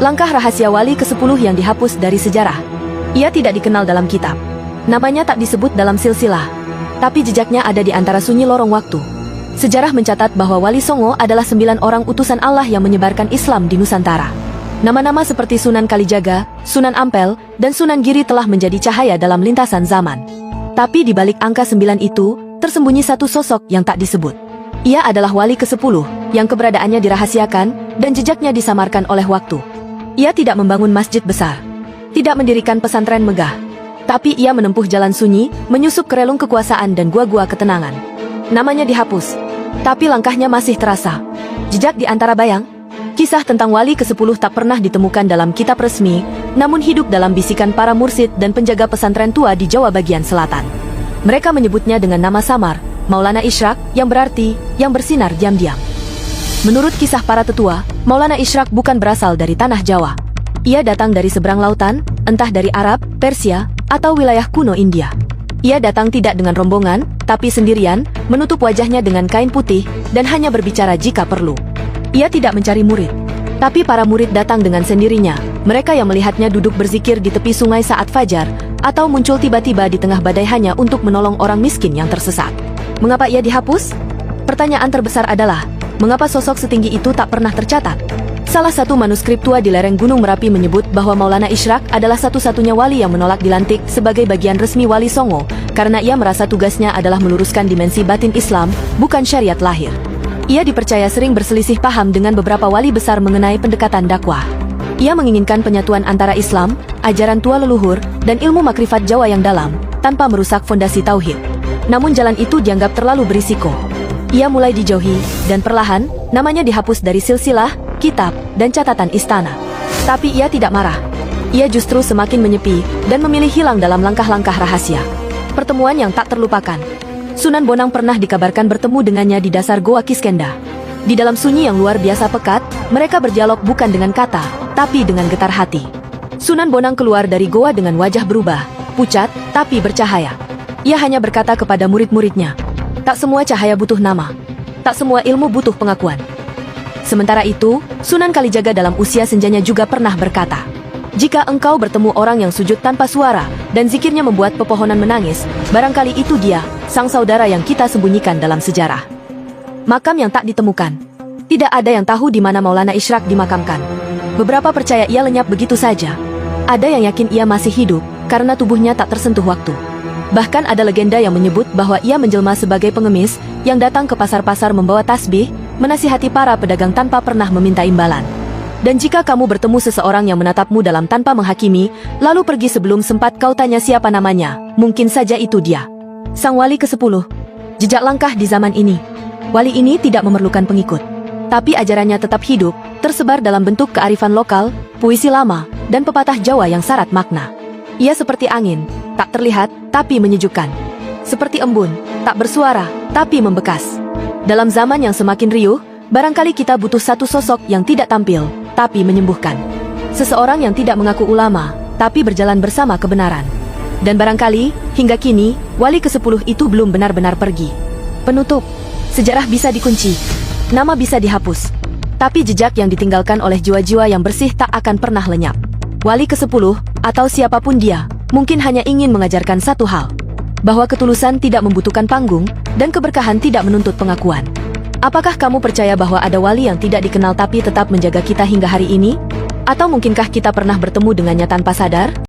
Langkah rahasia wali ke-10 yang dihapus dari sejarah. Ia tidak dikenal dalam kitab. Namanya tak disebut dalam silsilah. Tapi jejaknya ada di antara sunyi lorong waktu. Sejarah mencatat bahwa Wali Songo adalah 9 orang utusan Allah yang menyebarkan Islam di Nusantara. Nama-nama seperti Sunan Kalijaga, Sunan Ampel, dan Sunan Giri telah menjadi cahaya dalam lintasan zaman. Tapi di balik angka 9 itu, tersembunyi satu sosok yang tak disebut. Ia adalah Wali ke-10, yang keberadaannya dirahasiakan, dan jejaknya disamarkan oleh waktu. Ia tidak membangun masjid besar, tidak mendirikan pesantren megah, tapi ia menempuh jalan sunyi, menyusup ke relung kekuasaan dan gua-gua ketenangan. Namanya dihapus, tapi langkahnya masih terasa. Jejak di antara bayang. Kisah tentang Wali ke-10 tak pernah ditemukan dalam kitab resmi, namun hidup dalam bisikan para mursid dan penjaga pesantren tua di Jawa bagian selatan. Mereka menyebutnya dengan nama samar, Maulana Isyraq, yang berarti, yang bersinar diam-diam. Menurut kisah para tetua, Maulana Isyraq bukan berasal dari tanah Jawa. Ia datang dari seberang lautan, entah dari Arab, Persia, atau wilayah kuno India. Ia datang tidak dengan rombongan, tapi sendirian, menutup wajahnya dengan kain putih, dan hanya berbicara jika perlu. Ia tidak mencari murid. Tapi para murid datang dengan sendirinya. Mereka yang melihatnya duduk berzikir di tepi sungai saat fajar, atau muncul tiba-tiba di tengah badai hanya untuk menolong orang miskin yang tersesat. Mengapa ia dihapus? Pertanyaan terbesar adalah, mengapa sosok setinggi itu tak pernah tercatat? Salah satu manuskrip tua di lereng Gunung Merapi menyebut bahwa Maulana Isyraq adalah satu-satunya wali yang menolak dilantik sebagai bagian resmi Wali Songo, karena ia merasa tugasnya adalah meluruskan dimensi batin Islam, bukan syariat lahir. Ia dipercaya sering berselisih paham dengan beberapa wali besar mengenai pendekatan dakwah. Ia menginginkan penyatuan antara Islam, ajaran tua leluhur, dan ilmu makrifat Jawa yang dalam, tanpa merusak fondasi tauhid. Namun jalan itu dianggap terlalu berisiko. Ia mulai dijauhi, dan perlahan, namanya dihapus dari silsilah, kitab, dan catatan istana. Tapi ia tidak marah. Ia justru semakin menyepi, dan memilih hilang dalam langkah-langkah rahasia. Pertemuan yang tak terlupakan. Sunan Bonang pernah dikabarkan bertemu dengannya di dasar Goa Kiskenda. Di dalam sunyi yang luar biasa pekat, mereka berdialog bukan dengan kata, tapi dengan getar hati. Sunan Bonang keluar dari goa dengan wajah berubah, pucat, tapi bercahaya. Ia hanya berkata kepada murid-muridnya, tak semua cahaya butuh nama. Tak semua ilmu butuh pengakuan. Sementara itu, Sunan Kalijaga dalam usia senjanya juga pernah berkata, jika engkau bertemu orang yang sujud tanpa suara, dan zikirnya membuat pepohonan menangis, barangkali itu dia, sang saudara yang kita sembunyikan dalam sejarah. Makam yang tak ditemukan. Tidak ada yang tahu di mana Maulana Isyraq dimakamkan. Beberapa percaya ia lenyap begitu saja. Ada yang yakin ia masih hidup, karena tubuhnya tak tersentuh waktu. Bahkan ada legenda yang menyebut bahwa ia menjelma sebagai pengemis, yang datang ke pasar-pasar membawa tasbih, menasihati para pedagang tanpa pernah meminta imbalan. Dan jika kamu bertemu seseorang yang menatapmu dalam tanpa menghakimi, lalu pergi sebelum sempat kau tanya siapa namanya, mungkin saja itu dia. Sang Wali ke-10. Jejak langkah di zaman ini. Wali ini tidak memerlukan pengikut. Tapi ajarannya tetap hidup, tersebar dalam bentuk kearifan lokal, puisi lama, dan pepatah Jawa yang syarat makna. Ia seperti angin, tak terlihat, tapi menyejukkan. Seperti embun, tak bersuara, tapi membekas. Dalam zaman yang semakin riuh, barangkali kita butuh satu sosok yang tidak tampil, tapi menyembuhkan. Seseorang yang tidak mengaku ulama, tapi berjalan bersama kebenaran. Dan barangkali, hingga kini, Wali ke-10 itu belum benar-benar pergi. Penutup. Sejarah bisa dikunci. Nama bisa dihapus. Tapi jejak yang ditinggalkan oleh jiwa-jiwa yang bersih tak akan pernah lenyap. Wali ke-10, atau siapapun dia, mungkin hanya ingin mengajarkan satu hal. Bahwa ketulusan tidak membutuhkan panggung, dan keberkahan tidak menuntut pengakuan. Apakah kamu percaya bahwa ada wali yang tidak dikenal tapi tetap menjaga kita hingga hari ini? Atau mungkinkah kita pernah bertemu dengannya tanpa sadar?